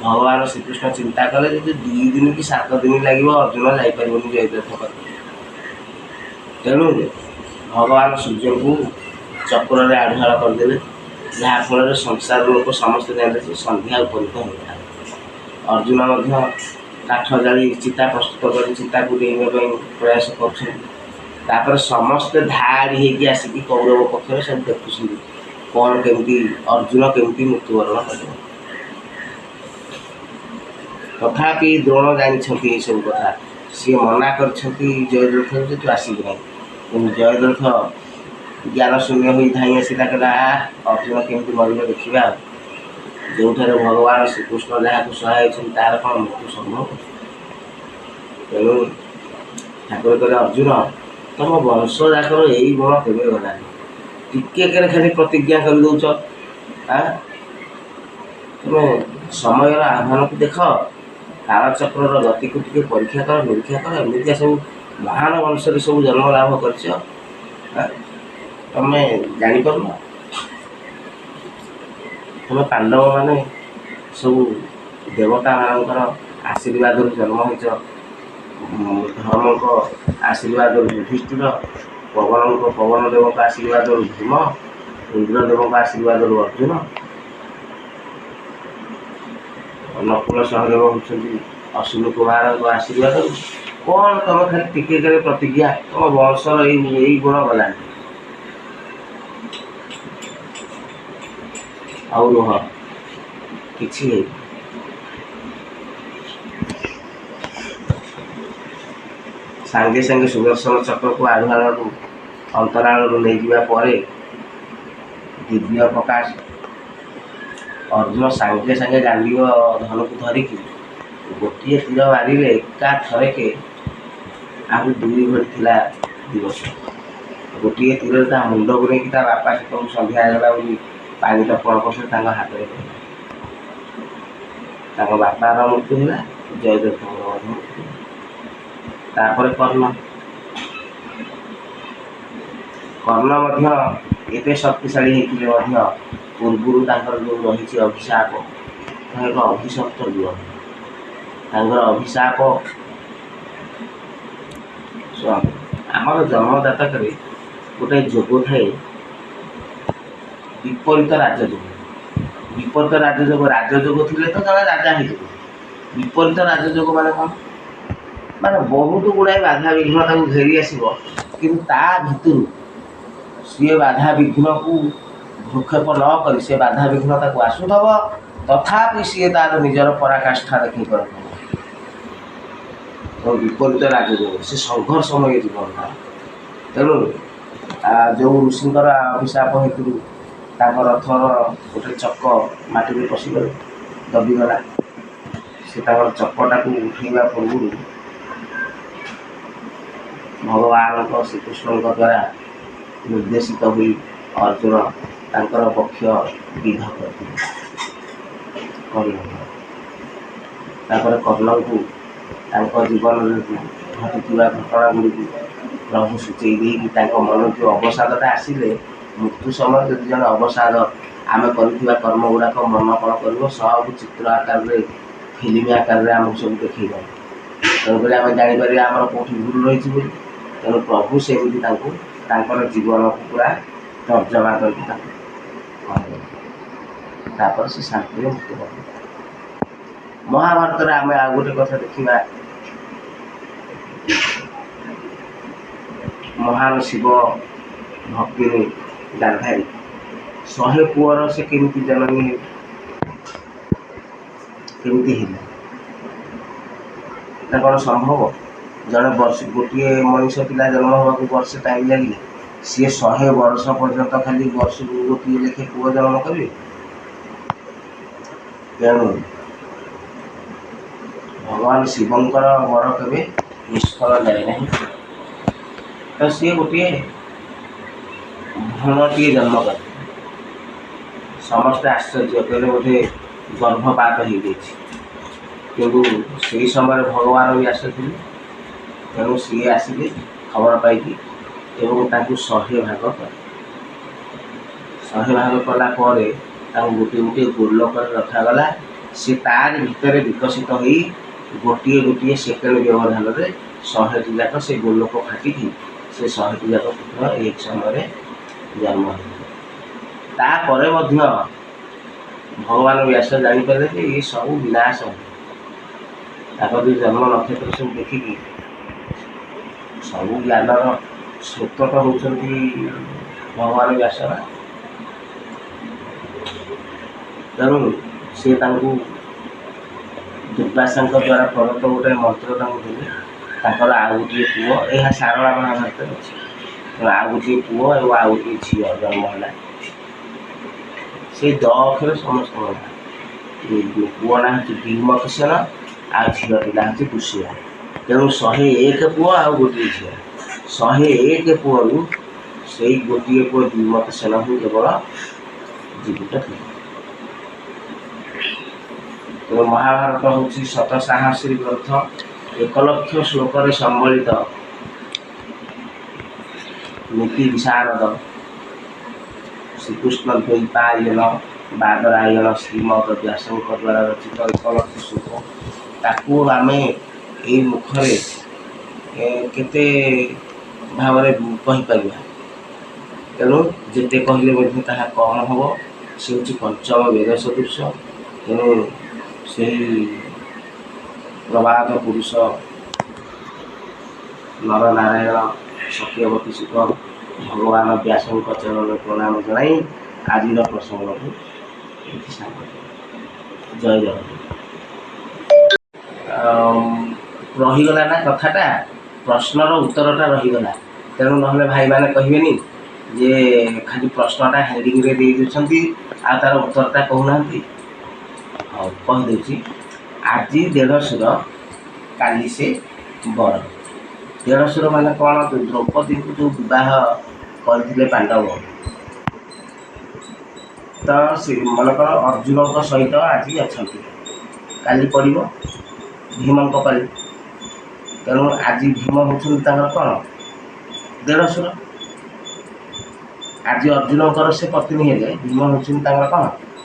ଭଗବାନ ଶ୍ରୀକୃଷ୍ଣ ଚିନ୍ତା କଲେ ଯଦି 2 ଦିନ କି 7 ଦିନ ଲାଗିବ ଅର୍ଜୁନ ଯାଇପାରିବନି ଜୟଦ୍ରଥ ପାଖକୁ। ତେଣୁ ଭଗବାନ ସୂର୍ଯ୍ୟଙ୍କୁ ଚକ୍ରରେ ଆଢୁଆଳ କରିଦେଲେ, ଯାହାଫଳରେ ସଂସାର ଲୋକ ସମସ୍ତେ ଜାଣିଲେ ଯେ ସନ୍ଧ୍ୟା ଉପନୀତ ହୋଇଗଲା। ଅର୍ଜୁନ ମଧ୍ୟ କାଠ ଜାଳି ଚିତା ପ୍ରସ୍ତୁତ କରି ଚିତାକୁ ଡେଇଁବା ପାଇଁ ପ୍ରୟାସ କରୁଛନ୍ତି। ତାପରେ ସମସ୍ତେ ଧାଡ଼ି ହେଇକି ଆସିକି କୌରବ ପକ୍ଷରେ ସବୁ ଦେଖୁଛନ୍ତି କ'ଣ କେମିତି ଅର୍ଜୁନ କେମିତି ମୃତ୍ୟୁବରଣ କରିବ। ତଥାପି ଦ୍ରୋଣ ଜାଣିଛନ୍ତି ଏସବୁ କଥା। ସିଏ ମନା କରିଛନ୍ତି ଜୟଦ୍ରଥକୁ ଯେ ତୁ ଆସିବୁ ନାହିଁ। କିନ୍ତୁ ଜୟଦ୍ରଥ ଜ୍ଞାନ ଶୂନ୍ୟ ହୋଇ ଧାଇଁ ଆସିଲା, କହିଲା ଅର୍ଜୁନ କେମିତି ମରିବ ଦେଖିବା। ଆଉ ଯେଉଁଠାରେ ଭଗବାନ ଶ୍ରୀକୃଷ୍ଣ ଯାହାକୁ ସହାୟଛନ୍ତି ତାହାର କ'ଣ ମୃତ୍ୟୁ ସମ୍ଭବ? ତେଣୁ ଠାକୁର କହିଲେ ଅର୍ଜୁନ ତମ ବଂଶ ଯାକର ଏଇ ଗୁଣ କେବେ ଗଲାନି, ଟିକେ କେରେ ଖାଲି ପ୍ରତିଜ୍ଞା କରିଦେଉଛ। ତୁମେ ସମୟର ଆହ୍ୱାନକୁ ଦେଖ, କାଳଚକ୍ରର ଗତିକୁ ଟିକେ ପରୀକ୍ଷା କର, ନିରୀକ୍ଷା କର। ଏମିତିଆ ସବୁ ମହାନ ବଂଶରେ ସବୁ ଜନ୍ମ ଲାଭ କରିଛ, ତମେ ଜାଣିପାରୁନ? ତମେ ପାଣ୍ଡବମାନେ ସବୁ ଦେବତାମାନଙ୍କର ଆଶୀର୍ବାଦରୁ ଜନ୍ମ ହୋଇଛ। ଧର୍ମଙ୍କ ଆଶୀର୍ବାଦରୁ ଯୁଧିଷ୍ଠିର, ପବନ ଦେବଙ୍କ ଆଶୀର୍ବାଦରୁ ଭୀମ, ଇନ୍ଦ୍ରଦେବଙ୍କ ଆଶୀର୍ବାଦରୁ ଅର୍ଜୁନ, ନକୁଳ ସହଦେବ ହେଉଛନ୍ତି ଅଶ୍ୱିନୀ କୁମାରଙ୍କ ଆଶୀର୍ବାଦରୁ। କ'ଣ ତମେ ଖାଲି ଟିକେ କେରେ ପ୍ରତିଜ୍ଞା, ତମ ବଂଶର ଏଇ ଗୁଣ ଗଲାନି। ଆଉ ରୁହ, କିଛି ହେଇନି। ସାଙ୍ଗେ ସାଙ୍ଗେ ସୁଦର୍ଶନ ଚକ୍ରକୁ ଆଢୁଆଳରୁ ଅନ୍ତରାଳରୁ ନେଇଯିବା ପରେ ଦିବ୍ୟ ପ୍ରକାଶ ଅର୍ଜୁନ ସାଙ୍ଗେ ସାଙ୍ଗେ ଗାଣ୍ଡୀବ ଧନକୁ ଧରିକି ଗୋଟିଏ ତୀର ମାରିଲେ ଏକା ଥରକେ। ଆହୁରି 2 ଘଡ଼ି ଥିଲା ଦିବସ। ଗୋଟିଏ ତୀରରେ ତା ମୁଣ୍ଡକୁ ନେଇକି ତା ବାପା ସେତେବେଳକୁ ସନ୍ଧ୍ୟା ହେଇଗଲା ବୋଲି ପାଣି ତର୍ପଣ କରୁଥିଲେ, ତାଙ୍କ ହାତରେ ପଡ଼ିଲା। ତାଙ୍କ ବାପାର ମୃତ୍ୟୁ ହେଲା, ଜୟଦ୍ରଥଙ୍କର ମଧ୍ୟ ମୃତ୍ୟୁ ହେଲା। ତାପରେ କର୍ଣ୍ଣ କର୍ଣ୍ଣ ମଧ୍ୟ ଏତେ ଶକ୍ତିଶାଳୀ ହେଇଥିଲେ ମଧ୍ୟ ପୂର୍ବରୁ ତାଙ୍କର ଯେଉଁ ରହିଛି ଅଭିଶାପ, ଏକ ଅଭିଶପ୍ତ ଯୁଗ। ତାଙ୍କର ଅଭିଶାପ ଆମର ଜନ୍ମଦାତକରେ ଗୋଟେ ଯୋଗ ଥାଏ, ବିପରୀତ ରାଜଯୋଗ। ବିପରୀତ ରାଜଯୋଗ ଥିଲେ ତ ଜଣେ ରାଜା ହେଇଯିବ। ବିପରୀତ ରାଜଯୋଗ ମାନେ କ'ଣ? ମାନେ ବହୁତ ଗୁଡ଼ାଏ ବାଧା ବିଘ୍ନ ତାକୁ ଘେରି ଆସିବ, କିନ୍ତୁ ତା ଭିତରୁ ସିଏ ବାଧା ବିଘ୍ନକୁ ଭ୍ରୂକ୍ଷେପ ନ କରି ସେ ବାଧା ବିଘ୍ନ ତାକୁ ଆସୁଥବ, ତଥାପି ସିଏ ତାର ନିଜର ପରାକାଷ୍ଠା ଦେଖେଇ ପାରୁଥିବ। ବିପରୀତ ରାଜଯୋଗ ସେ ସଂଘର୍ଷମୟ ଜୀବନଟା। ତେଣୁ ଯେଉଁ ଋଷିଙ୍କର ଅଭିଶାପ ହେତୁ ତାଙ୍କ ରଥର ଗୋଟେ ଚକ ମାଟିରେ ପଶିଗଲେ, ଦବିଗଲା। ସେ ତାଙ୍କର ଚକଟାକୁ ଉଠେଇବା ପୂର୍ବରୁ ଭଗବାନଙ୍କ ଶ୍ରୀକୃଷ୍ଣଙ୍କ ଦ୍ୱାରା ନିର୍ଦ୍ଦେଶିତ ହୋଇ ଅର୍ଜୁନ ତାଙ୍କର ପକ୍ଷ ବିଧ କରିଥିଲେ। ତାପରେ କର୍ଣ୍ଣଙ୍କୁ ତାଙ୍କ ଜୀବନରେ ଘଟିଥିବା ଘଟଣା ଗୁଡ଼ିକୁ ପ୍ରଭୁ ସୂଚେଇ ଦେଇକି ତାଙ୍କ ମନକୁ ଅବସାଦଟା ଆସିଲେ, ମୃତ୍ୟୁ ସମୟରେ ଯଦି ଜଣେ ଅବସାଦ ଆମେ କରିଥିବା କର୍ମ ଗୁଡ଼ାକ ମନ କ'ଣ କରିବ, ସବୁ ଚିତ୍ର ଆକାରରେ ଫିଲ୍ମ ଆକାରରେ ଆମକୁ ସବୁ ଦେଖେଇବ। ତେଣୁକରି ଆମେ ଜାଣିପାରିବା ଆମର କେଉଁଠି ଭୁଲ ରହିଛି ବୋଲି। ତେଣୁ ପ୍ରଭୁ ସେମିତି ତାଙ୍କୁ ତାଙ୍କର ଜୀବନକୁ ପୁରା ତର୍ଜମା କରିକି ତାଙ୍କୁ କହିଲେ। ତାପରେ ସେ ଶାନ୍ତିରେ ମୃତ୍ୟୁବରଣ କଲେ। ମହାଭାରତରେ ଆମେ ଆଉ ଗୋଟେ କଥା ଦେଖିବା, ମହାନ ଶିବ ଭକ୍ତିରେ ଗାନ୍ଧାରୀ 100 ପୁଅର ସେ କେମିତି ଜନନୀ କେମିତି ହେଲା? ନା କ'ଣ ସମ୍ଭବ? ଜଣେ ଗୋଟିଏ ମଣିଷ ପିଲା ଜନ୍ମ ହେବାକୁ ବର୍ଷେ ଟାଇମ୍ ଲାଗିଲେ, ସିଏ 100 ବର୍ଷ ପର୍ଯ୍ୟନ୍ତ ଖାଲି ବର୍ଷକୁ ଗୋଟିଏ ଲେଖେ ପୁଅ ଜନ୍ମ କରିବେ? ତେଣୁ ଭଗବାନ ଶିବଙ୍କର ବର କେବେ ନିଷ୍ଫଳ ଯାଏ ନାହିଁ। ତ ସିଏ ଗୋଟିଏ ଭ୍ରୂଣଟିଏ ଜନ୍ମ କଲେ। ସମସ୍ତେ ଆଶ୍ଚର୍ଯ୍ୟ କହିଲେ ବୋଧେ ଗର୍ଭପାତ ହେଇଯାଇଛି। କିନ୍ତୁ ସେହି ସମୟରେ ଭଗବାନ ବି ଆସିଥିଲେ। ତେଣୁ ସିଏ ଆସିଲେ ଖବର ପାଇକି ଏବଂ ତାଙ୍କୁ 100 ଭାଗ କଲେ। 100 ଭାଗ କଲା ପରେ ତାଙ୍କୁ ଗୋଟିଏ ଗୋଟିଏ ଗୋଲକରେ ରଖାଗଲା। ସେ ତାରି ଭିତରେ ବିକଶିତ ହୋଇ ଗୋଟିଏ ସେକେଣ୍ଡ ବ୍ୟବଧାନରେ 100ଟି ଯାକ ସେ ଗୋଲକ ଫାଟିକି ସେ 100ଟି ଯାକ ପୁତ୍ର ଏକ ସମୟରେ ଜନ୍ମ ହୋଇଥିଲେ। ତାପରେ ମଧ୍ୟ ଭଗବାନ ବ୍ୟାସ ଜାଣିପାରିଲେ ଯେ ଏ ସବୁ ବିନାଶ ହେବ। ତାଙ୍କ ଯେଉଁ ଜନ୍ମ ନକ୍ଷତ୍ର ସବୁ ଦେଖିକି ସବୁ ଜ୍ଞାନର ସ୍ରୋତ ହେଉଛନ୍ତି ଭଗବାନ ବ୍ୟାସ। ତେଣୁ ସେ ତାଙ୍କୁ ଦୁର୍ବାସାଙ୍କ ଦ୍ୱାରା ପ୍ରଦତ୍ତ ଗୋଟେ ମନ୍ତ୍ର ତାଙ୍କୁ ଦେଲେ। ତାଙ୍କର ଆଉ ଗୋଟିଏ ପୁଅ, ଏହା ସାରଳା ମହାଭାରତରେ ଅଛି। ଆଉ ଗୋଟିଏ ପୁଅ ଏବଂ ଆଉ ଗୋଟିଏ ଝିଅ ଜନ୍ମ ହେଲା। ସେ 10 ଅକ୍ଷର ସମସ୍ତଙ୍କ ନାଁ। ପୁଅ ନାଁ ହେଉଛି ଭୀମକିଶନ, ଆଉ ଝିଅଟି ନାଁ ହେଉଛି ଦୁଶୀଳା। ତେଣୁ 101 ପୁଅ ଆଉ ଗୋଟିଏ ଝିଅ। 101 ପୁଅରୁ ସେଇ ଗୋଟିଏ ପୁଅ ଭୀମକିଶନ ହିଁ କେବଳ ଜୀବିତ ଥିଲେ। ତେଣୁ ମହାଭାରତ ହେଉଛି ଶତସାହସ୍ରୀ ଗ୍ରନ୍ଥ, 1,00,000 ଶ୍ଲୋକରେ ସମ୍ବଳିତ ନୀତି ବିଶାରଦ ଶ୍ରୀକୃଷ୍ଣ ଦ୍ୱୈପାୟନ ବାଦରାୟଣ ଶ୍ରୀମଦ ବ୍ୟାସଙ୍କ ଦ୍ୱାରା ରଚିତ 1,00,000 ଶ୍ଲୋକ। ତାକୁ ଆମେ ଏଇ ମୁଖରେ କେତେ ଭାବରେ କହିପାରିବା? ତେଣୁ ଯେତେ କହିଲେ ମଧ୍ୟ ତାହା କମ୍ ହେବ। ସେ ହେଉଛି ପଞ୍ଚମ ବେଦ ସଦୃଶ। ତେଣୁ ସେହି ପ୍ରବାଦ ପୁରୁଷ ନରନାରାୟଣ ସତ୍ୟବତୀ ସୁତ ଭଗବାନ ବ୍ୟାସଙ୍କ ଚରଣରେ ପ୍ରଣାମ ଜଣାଇ ଆଜିର ପ୍ରସଙ୍ଗକୁ ଜୟ ଜଗନ୍ନାଥ। ରହିଗଲା ନା କଥାଟା, ପ୍ରଶ୍ନର ଉତ୍ତରଟା ରହିଗଲା। ତେଣୁ ନହେଲେ ଭାଇମାନେ କହିବେନି ଯେ ଖାଲି ପ୍ରଶ୍ନଟା ହେଡ଼ିଂରେ ଦେଇ ଦେଉଛନ୍ତି ଆଉ ତା'ର ଉତ୍ତରଟା କହୁନାହାନ୍ତି। ହଉ, କହିଦେଉଛି। ଆଜି ଦେଢ଼ଶୁର, କାଲି ସେ ବର। ଦେଢ଼ଶୁର ମାନେ କ'ଣ? ଦ୍ରୌପଦୀଙ୍କୁ ଯେଉଁ ବିବାହ କରିଥିଲେ ପାଣ୍ଡବ, ତ ସେ ମନେକର ଅର୍ଜୁନଙ୍କ ସହିତ ଆଜି ଅଛନ୍ତି, କାଲି ପଡ଼ିବ ଭୀମଙ୍କ ପାଳି। ତେଣୁ ଆଜି ଭୀମ ହେଉଛନ୍ତି ତାଙ୍କର କ'ଣ? ଦେଢ଼ଶୁର। ଆଜି ଅର୍ଜୁନଙ୍କର ସେ ପତ୍ନୀ ହେଲେ ଭୀମ ହେଉଛନ୍ତି ତାଙ୍କର କ'ଣ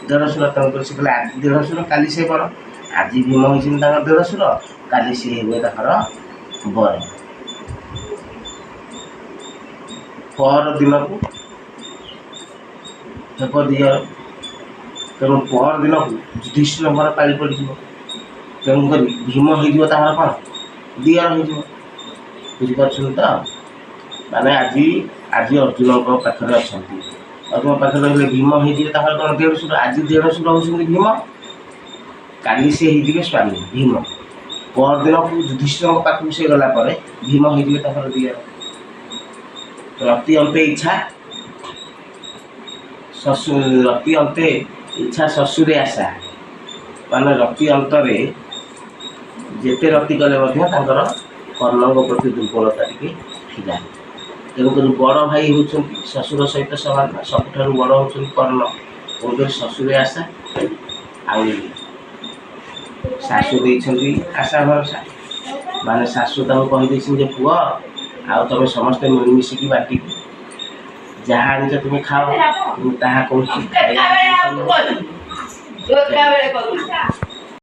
ଦେଢ଼ଶୁର। ତେଣୁକରି ସେ କହିଲେ ଆଜି ଦେଢ଼ଶୁର କାଲି ସେ ବର। ଆଜି ଭୀମ ହେଉଛନ୍ତି ତାଙ୍କର ଦେଢ଼ଶୁର, କାଲି ସିଏ ହେବେ ତାଙ୍କର ବର। ପର ଦିନକୁ ହେବ ଦିଅର। ତେଣୁ ପର ଦିନକୁ ଯୁଧିଷ୍ଠିରଙ୍କର ପାଳି ପଡ଼ିଯିବ। ତେଣୁକରି ଭୀମ ହେଇଯିବ ତାଙ୍କର କ'ଣ ଦିଅର ହେଇଯିବ। ବୁଝିପାରୁଛନ୍ତି ତ? ମାନେ ଆଜି ଅର୍ଜୁନଙ୍କ ପାଖରେ ଅଛନ୍ତି, ଅର୍ଜୁନ ପାଖରେ ରହିଲେ ଭୀମ ହେଇଯିବେ ତାଙ୍କର କ'ଣ ଦେଢ଼ଶୁର। ଆଜି ଦେଢ଼ଶୁର ହେଉଛନ୍ତି ଭୀମ, କାଲି ସେ ହେଇଯିବେ ସ୍ୱାମୀ ଭୀମ। ପରଦିନକୁ ଯୁଧିଷ୍ଠିରଙ୍କ ପାଖକୁ ସେ ଗଲା ପରେ ଭୀମ ହେଇଯିବେ ତାଙ୍କର ଦିଅର। ରତି ଅନ୍ତେ ଇଚ୍ଛା ଶ୍ୱଶୁରେ ଆଶା। ମାନେ ରତି ଅନ୍ତରେ ଯେତେ ରତି କଲେ ମଧ୍ୟ ତାଙ୍କର କର୍ଣ୍ଣଙ୍କ ପ୍ରତି ଦୁର୍ବଳତା ଟିକେ ଥିଲା। ତେଣୁକରି ବଡ଼ ଭାଇ ହେଉଛନ୍ତି ଶ୍ୱଶୁର ସହିତ ସମାନ, ସବୁଠାରୁ ବଡ଼ ହେଉଛନ୍ତି କର୍ଣ୍ଣ। ତେଣୁକରି ଶ୍ୱଶୁରେ ଆଶା, ଆଉ ଶାଶୁ ଦେଇଛନ୍ତି ଆଶା ଭରସା। ମାନେ ଶାଶୁ ତାଙ୍କୁ କହିଦେଇଛନ୍ତି ଯେ ପୁଅ ଆଉ ତମେ ସମସ୍ତେ ମିଳିମିଶିକି ବାଟିକି ଯାହା ଆଣିଛ ତୁମେ ଖାଅ, ତାହା କହୁଛି